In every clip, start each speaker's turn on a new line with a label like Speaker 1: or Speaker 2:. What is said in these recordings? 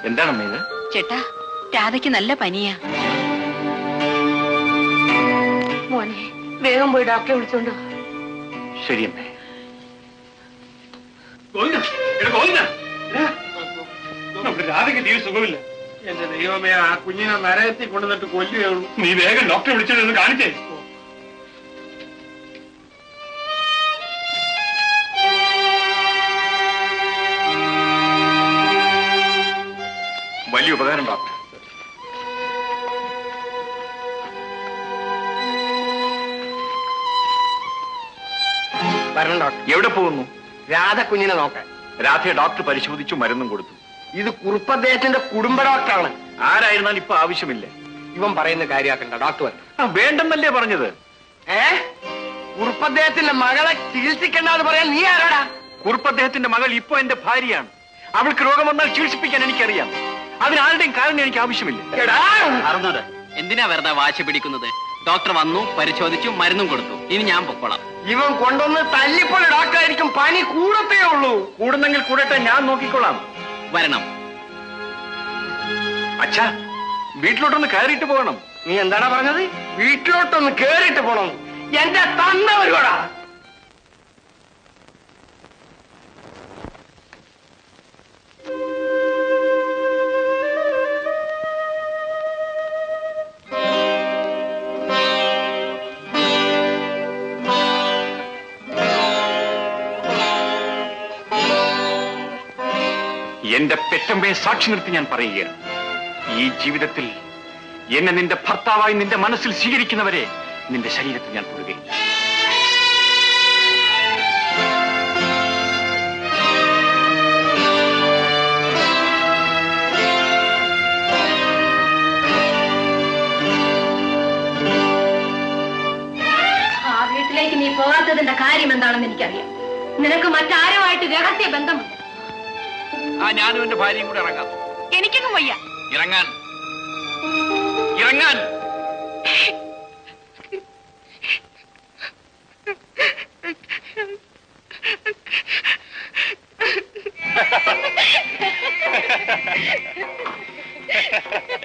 Speaker 1: എന്താണമ്മ ഇത്?
Speaker 2: ചേട്ടാ, രാധയ്ക്ക് നല്ല പനിയാ.
Speaker 3: മോനെ, വേഗം പോയി ഡോക്ടറെ വിളിച്ചോണ്ട്.
Speaker 1: ശരിയമ്മേ. രാധയ്ക്ക് തീരെ സുഖമില്ല.
Speaker 4: എന്റെ ദൈവമേ, ആ കുഞ്ഞിനെ നരകത്തിൽ കൊണ്ടുവന്നിട്ട് കൊല്ലുകയുള്ളൂ.
Speaker 1: നീ വേഗം ഡോക്ടറെ വിളിച്ചോണ്ട് കാണിച്ചേ. വലിയ ഉപകാരം ഡോക്ടർ.
Speaker 4: വരണം ഡോക്ടർ.
Speaker 1: എവിടെ പോകുന്നു?
Speaker 4: രാധ കുഞ്ഞിനെ നോക്കാൻ.
Speaker 1: രാധയെ ഡോക്ടർ പരിശോധിച്ചു, മരുന്നും കൊടുത്തു.
Speaker 4: ഇത് കുറുപ്പദ്ദേഹത്തിന്റെ കുടുംബ ഡോക്ടറാണ്.
Speaker 1: ആരായിരുന്നാലും ഇപ്പൊ ആവശ്യമില്ല.
Speaker 4: ഇവൻ പറയുന്ന കാര്യമാക്കണ്ട. ഡോക്ടർ
Speaker 1: വേണ്ടെന്നല്ലേ പറഞ്ഞത്?
Speaker 4: കുറുപ്പദ്ദേഹത്തിന്റെ മകളെ ചികിത്സിക്കണ്ടെന്ന് പറയാൻ നീ ആരാടാ?
Speaker 1: കുറുപ്പദ്ദേഹത്തിന്റെ മകൾ ഇപ്പൊ എന്റെ ഭാര്യയാണ്. അവൾക്ക് രോഗം വന്നാൽ ചികിത്സിപ്പിക്കാൻ എനിക്കറിയാം. അതിനാരുടെയും കാരണം എനിക്ക് ആവശ്യമില്ല.
Speaker 5: അറിഞ്ഞത് എന്തിനാ വെറുതെ വാശി പിടിക്കുന്നത്? ഡോക്ടർ വന്നു, പരിശോധിച്ചു, മരുന്നും കൊടുത്തു. ഇനി ഞാൻ പൊക്കോളാം.
Speaker 4: ഇവൻ കൊണ്ടുവന്ന് തല്ലിപ്പോൾ ഡോക്ടറായിരിക്കും. പനി കൂടത്തേ ഉള്ളൂ.
Speaker 1: കൂടുന്നെങ്കിൽ കൂടട്ടെ, ഞാൻ നോക്കിക്കൊള്ളാം.
Speaker 5: വരണം.
Speaker 1: അച്ഛാ, വീട്ടിലോട്ടൊന്ന് കയറിയിട്ട് പോകണം.
Speaker 4: നീ എന്താണ് പറഞ്ഞത്? വീട്ടിലോട്ടൊന്ന് കേറിയിട്ട് പോണം? എന്റെ തന്ന ഒരുപാടാ.
Speaker 1: എന്റെ പെറ്റമ്മയെ സാക്ഷി നിർത്തി ഞാൻ പറയുകയാണ്, ഈ ജീവിതത്തിൽ എന്നെ നിന്റെ ഭർത്താവായി നിന്റെ മനസ്സിൽ സ്വീകരിക്കുന്നവരെ നിന്റെ ശരീരത്തിൽ ഞാൻ തൊടുകയില്ല.
Speaker 3: ആ വീട്ടിലേക്ക് നീ പോകാത്തതിന്റെ കാര്യം എന്താണെന്ന് എനിക്കറിയാം. നിനക്ക് മറ്റാരുമായിട്ട് രഹസ്യ ബന്ധമുണ്ട്.
Speaker 1: ഞാനും എന്റെ ഭാര്യയും കൂടെ ഇറങ്ങാം.
Speaker 3: എനിക്കൊന്നും വയ്യ.
Speaker 1: ഇറങ്ങാൻ ഇറങ്ങാൻ.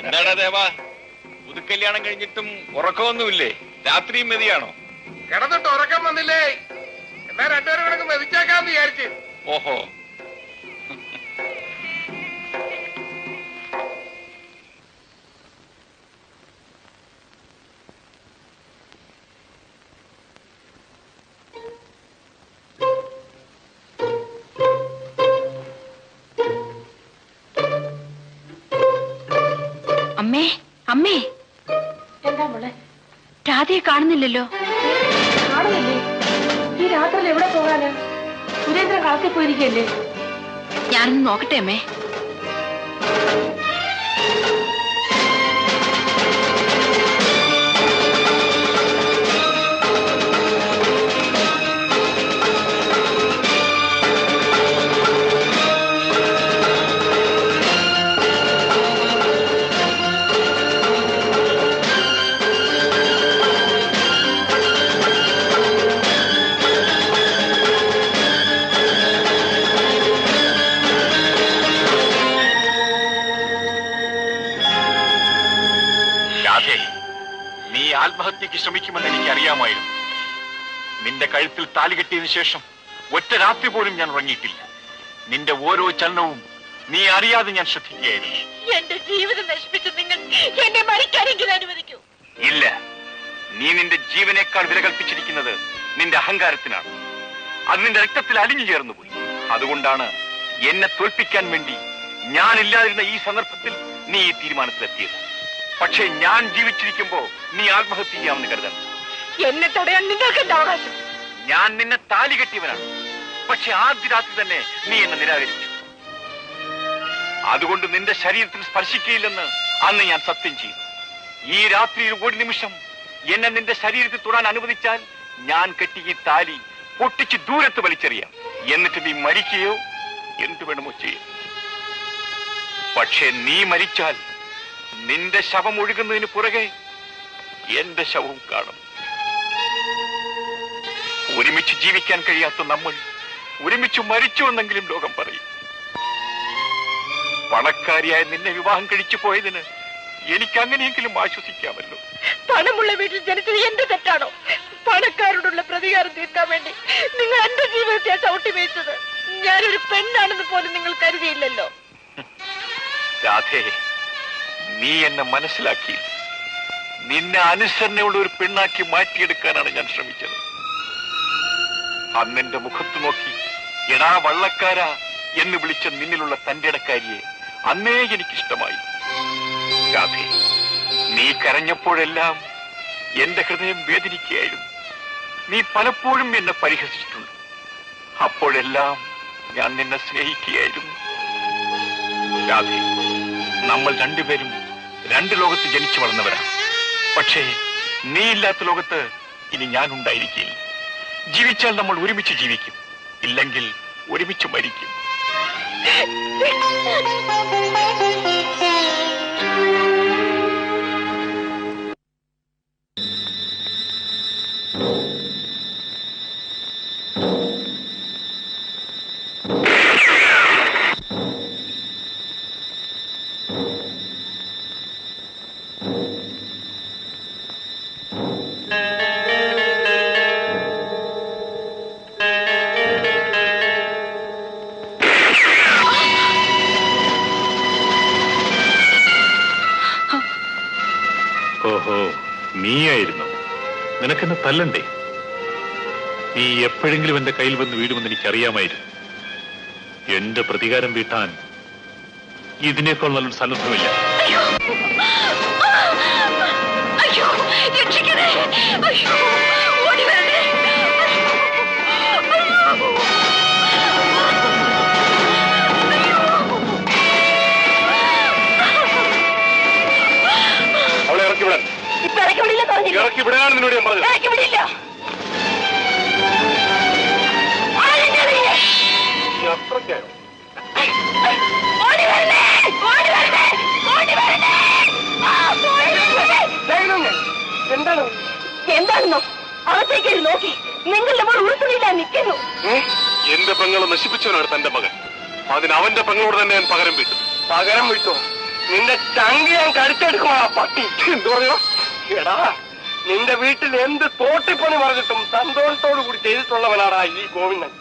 Speaker 6: എന്താടാ ദേവാ, പുതുക്കല്യാണം കഴിഞ്ഞിട്ടും ഉറക്കമൊന്നുമില്ലേ? രാത്രിയും മെതിയാണോ?
Speaker 4: കിടന്നിട്ട് ഉറക്കം വന്നില്ലേ? എന്നാ രണ്ടുപേരും കിടക്ക് മെതിച്ചേക്കാന്ന് വിചാരിച്ച്.
Speaker 6: ഓഹോ.
Speaker 2: അമ്മേ, അമ്മേ,
Speaker 3: എന്താ മോളെ?
Speaker 2: രാധയെ കാണുന്നില്ലല്ലോ.
Speaker 3: കാണുന്നില്ലേ? ഈ രാത്രിയിൽ എവിടെ പോകാനാ? സുരേന്ദ്രൻ കളത്തിൽ പോയിരിക്കല്ലേ?
Speaker 2: ഞാനൊന്ന് നോക്കട്ടെ അമ്മേ.
Speaker 1: ആത്മഹത്യക്ക് ശ്രമിക്കുമെന്ന് എനിക്ക് അറിയാമായിരുന്നു. നിന്റെ കഴുത്തിൽ താലി കെട്ടിയതിനു ശേഷം ഒറ്റ രാത്രി പോലും ഞാൻ ഉറങ്ങിയിട്ടില്ല. നിന്റെ ഓരോ ചലനവും നീ അറിയാതെ ഞാൻ ശ്രദ്ധിക്കുകയായിരുന്നു.
Speaker 3: എന്റെ ജീവിതം നശിപ്പിച്ച് നിങ്ങൾ എന്നെ മരിക്കാനെങ്കിലും അനുവദിക്കൂ.
Speaker 1: ഇല്ല, നീ നിന്റെ ജീവനേക്കാൾ വില കൽപ്പിച്ചിരിക്കുന്നത് നിന്റെ അഹങ്കാരത്തിനാണ്. അത് നിന്റെ രക്തത്തിൽ അലിഞ്ഞു ചേർന്നുപോയി. അതുകൊണ്ടാണ് എന്നെ തോൽപ്പിക്കാൻ വേണ്ടി ഞാനില്ലാതിരുന്ന ഈ സന്ദർഭത്തിൽ നീ ഈ തീരുമാനത്തിലെത്തിയത്. പക്ഷേ ഞാൻ ജീവിച്ചിരിക്കുമ്പോ നീ ആത്മഹത്യ ചെയ്യാമെന്ന് കരുതണം.
Speaker 3: എന്നെ തടയാൻ നിങ്ങൾക്ക് എന്താ അവകാശം?
Speaker 1: ഞാൻ നിന്നെ താലി കെട്ടിയവനാണ്. പക്ഷെ ആദ്യ രാത്രി തന്നെ നീ എന്നെ നിരാകരിച്ചു. അതുകൊണ്ട് നിന്റെ ശരീരത്തിൽ സ്പർശിക്കുകയില്ലെന്ന് അന്ന് ഞാൻ സത്യം ചെയ്തു. ഈ രാത്രിയിൽ ഒരു നിമിഷം എന്നെ നിന്റെ ശരീരത്തിൽ തൊടാൻ അനുവദിച്ചാൽ ഞാൻ കെട്ടിയ ഈ താലി പൊട്ടിച്ച് ദൂരത്ത് വലിച്ചെറിയാം. എന്നിട്ട് നീ മരിക്കുകയോ എന്തു വേണമോ ചെയ്യും. പക്ഷെ നീ മരിച്ചാൽ നിന്റെ ശവം ഒഴുകുന്നതിന് പുറകെ എന്റെ ശവവും കാണും. ഒരുമിച്ച് ജീവിക്കാൻ കഴിയാത്ത നമ്മൾ ഒരുമിച്ച് മരിച്ചു എന്നെങ്കിലും ലോകം പറയും. പണക്കാരിയായ നിന്നെ വിവാഹം കഴിച്ചു പോയതിന് എനിക്ക് അങ്ങനെയെങ്കിലും ആശ്വസിക്കാമല്ലോ.
Speaker 3: പണമുള്ള വീട്ടിൽ ജനിച്ചത് എന്റെ തെറ്റാണോ? പണക്കാരോടുള്ള പ്രതികാരം തീർക്കാൻ വേണ്ടി നിങ്ങൾ എന്റെ ജീവിതത്തെ ചവിട്ടി വീഴ്ചത്. ഞാനൊരു പെണ്ണാണെന്ന് പോലും നിങ്ങൾ കരുതിയില്ലല്ലോ.
Speaker 1: രാധേ, നീ എന്നെ മനസ്സിലാക്കി. നിന്നെ അനുസരണയുള്ള ഒരു പെണ്ണാക്കി മാറ്റിയെടുക്കാനാണ് ഞാൻ ശ്രമിച്ചത്. അന്നെന്റെ മുഖത്ത് നോക്കി എടാ വള്ളക്കാരാ എന്ന് വിളിച്ച നിന്നിലുള്ള തന്റെ ഇടക്കാരിയെ അന്നേ എനിക്കിഷ്ടമായി. രാധേ, നീ കരഞ്ഞപ്പോഴെല്ലാം എന്റെ ഹൃദയം വേദനിക്കുകയായിരുന്നു. നീ പലപ്പോഴും എന്നെ പരിഹസിച്ചിട്ടുണ്ട്. അപ്പോഴെല്ലാം ഞാൻ നിന്നെ സ്നേഹിക്കുകയായിരുന്നു. രാധേ, നമ്മൾ രണ്ടുപേരും രണ്ട് ലോകത്ത് ജനിച്ചു വളർന്നവരാണ്. പക്ഷേ നീ ഇല്ലാത്ത ലോകത്ത് ഇനി ഞാൻ ഉണ്ടായിരിക്കില്ല. ജീവിച്ചാൽ നമ്മൾ ഒരുമിച്ച് ജീവിക്കും, ഇല്ലെങ്കിൽ ഒരുമിച്ച് മരിക്കും.
Speaker 7: ഓഹോ, നീയായിരുന്നു. നിനക്കെന്നെ തല്ലണ്ടേ? നീ എപ്പോഴെങ്കിലും എന്റെ കയ്യിൽ വന്ന് വീടുമെന്ന് എനിക്കറിയാമായിരുന്നു. എന്റെ പ്രതികാരം വീട്ടാൻ ഇതിനേക്കാൾ നല്ലൊരു സന്ദർഭമില്ല.
Speaker 1: അവളെ ഇറക്കി വിടാൻ. ഇറക്കി വിടാനാണ് നിന്നോട് ഞാൻ പറഞ്ഞത്. അത്രയ്ക്കായോ?
Speaker 3: എന്താണെന്നോ അകത്തേക്ക് നോക്കി നിങ്ങളുടെ മോൾ ഉറുത്തുന്നില്ല നിൽക്കുന്നു.
Speaker 7: എന്റെ പെങ്ങളെ നശിപ്പിച്ചവനാണ് തന്റെ മകൻ. അതിന് അവന്റെ പെങ്ങളോട് തന്നെ ഞാൻ പകരം വീട്ടും.
Speaker 4: പകരം വിട്ടോ? നിന്റെ ചങ്കി ഞാൻ കടിച്ചെടുക്കുവാ പട്ടി. എന്തു പറയോ? എടാ, നിന്റെ വീട്ടിൽ എന്ത് തോട്ടിപ്പണി പറഞ്ഞിട്ടും സന്തോഷത്തോടു കൂടി ചെയ്തിട്ടുള്ളവനാടാ ഈ ഗോവിന്ദൻ.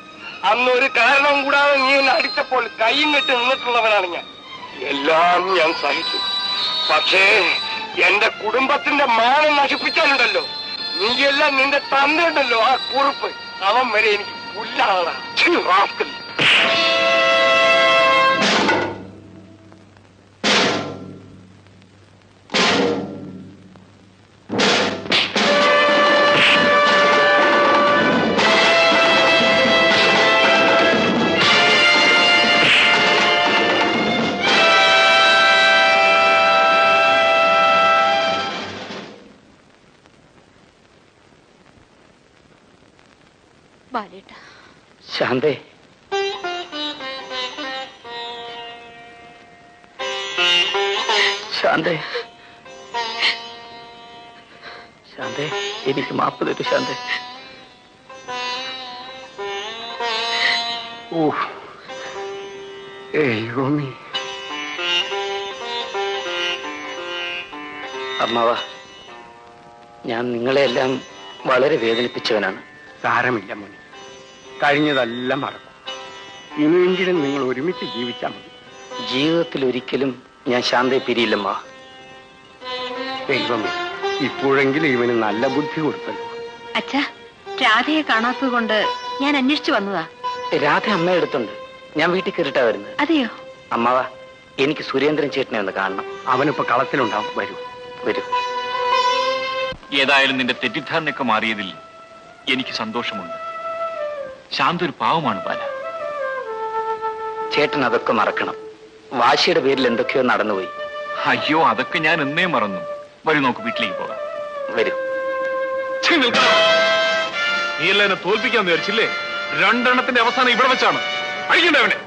Speaker 4: അന്നൊരു കാരണം കൂടാതെ നീ എന്നെ അടിച്ചപ്പോൾ കൈയും കെട്ടി നിന്നിട്ടുള്ളവനാണ് ഞാൻ. എല്ലാം ഞാൻ സഹിച്ചു. പക്ഷേ എന്റെ കുടുംബത്തിന്റെ മാനം നശിപ്പിച്ചാലുണ്ടല്ലോ, നീയെല്ലാം നിന്റെ തന്തയുണ്ടല്ലോ ആ കുറുപ്പ്, അവൻ വരെ എനിക്ക് പുല്ലാടാ. റാസ്കൽ.
Speaker 5: ശാന്തേ, ശാന്തേ, ശാന്തേ, എനിക്ക് മാപ്പ് തരൂ ശാന്തേ. അമ്മാവ, ഞാൻ നിങ്ങളെല്ലാം വളരെ വേദനിപ്പിച്ചവനാണ്.
Speaker 4: സാരമില്ല മോനെ, കഴിഞ്ഞതെല്ലാം മറക്കും. ഇനിയെങ്കിലും നിങ്ങൾ ഒരുമിച്ച് ജീവിച്ചാൽ മതി.
Speaker 5: ജീവിതത്തിൽ ഒരിക്കലും ഞാൻ ശാന്തയെ പിരിയില്ലമ്മ.
Speaker 4: ദൈവമേ, ഇപ്പോഴെങ്കിലും ഇവന് നല്ല ബുദ്ധി കൊടുത്തല്ലോ.
Speaker 2: അച്ഛാ, രാധയെ കാണാത്തത് കൊണ്ട് ഞാൻ അന്വേഷിച്ചു വന്നതാ.
Speaker 5: രാധ അമ്മയുടെ അടുത്തുണ്ട്. ഞാൻ വീട്ടിൽ കയറിട്ടാ വരുന്നത്.
Speaker 2: അതെയോ?
Speaker 5: അമ്മാവ, എനിക്ക് സുരേന്ദ്രൻ ചേട്ടനെ ഒന്ന് കാണണം.
Speaker 4: അവനിപ്പോ കളത്തിലുണ്ടാവും. വരൂ
Speaker 5: വരൂ.
Speaker 1: ഏതായാലും നിന്റെ തെറ്റിദ്ധാരണയൊക്കെ മാറിയതിൽ എനിക്ക് സന്തോഷമുണ്ട്. ശാന്ത ഒരു പാവമാണ് ബാല.
Speaker 5: ചേട്ടൻ അതൊക്കെ മറക്കണം. വാശിയുടെ പേരിൽ എന്തൊക്കെയോ നടന്നുപോയി.
Speaker 1: അയ്യോ, അതൊക്കെ ഞാൻ എന്നേ മറന്നു. വരൂ, നമുക്ക് വീട്ടിലേക്ക് പോകാം.
Speaker 5: വരൂ.
Speaker 7: നീ എല്ലാം എന്നെ തോൽപ്പിക്കാന്ന് വിചാരിച്ചില്ലേ? രണ്ടെണ്ണത്തിന്റെ അവസാനം ഇവിടെ വെച്ചാണ്. അഴിക്കണ്ടേ അവനെ?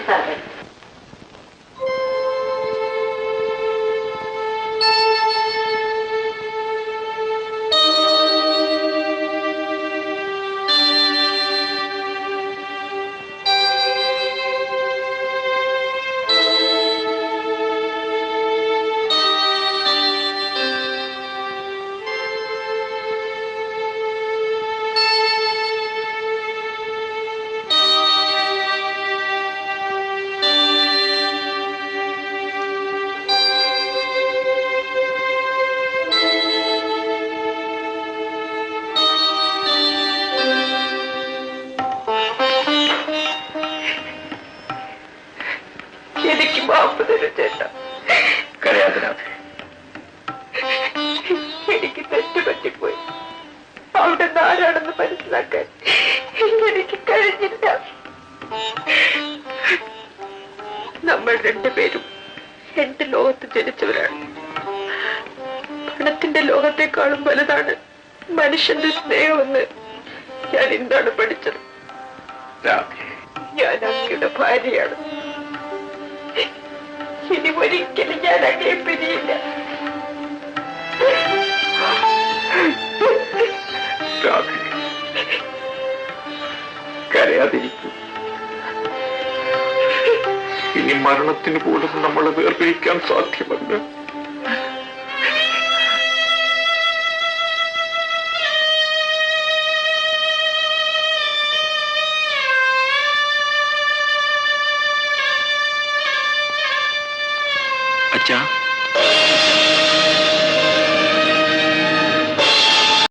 Speaker 3: സാറേ. എനിക്ക് മാപ്പ് തരും ചേട്ടാ. എനിക്ക് തെറ്റുപറ്റിപ്പോയി. അവിടെ നിന്ന് ആരാണെന്ന് മനസ്സിലാക്കാൻ എനിക്ക് കഴിഞ്ഞില്ല. നമ്മൾ രണ്ടുപേരും എന്റെ ലോകത്ത് ജനിച്ചവരാണ്. പണത്തിന്റെ ലോകത്തെക്കാളും വലുതാണ് മനുഷ്യന്റെ സ്നേഹമെന്ന് ഞാൻ ഇന്നാണ് പഠിച്ചത്. ഞാൻ അങ്ങയുടെ ഭാര്യയാണ്. ഇനി ഒരിക്കലും ഞാൻ അങ്ങയെ പിരിയില്ല.
Speaker 1: കരയാതിരിക്കും. ഇനി മരണത്തിന് പോലും നമ്മളെ വേർപിരിക്കാൻ സാധ്യമല്ല.
Speaker 5: അച്ഛാ,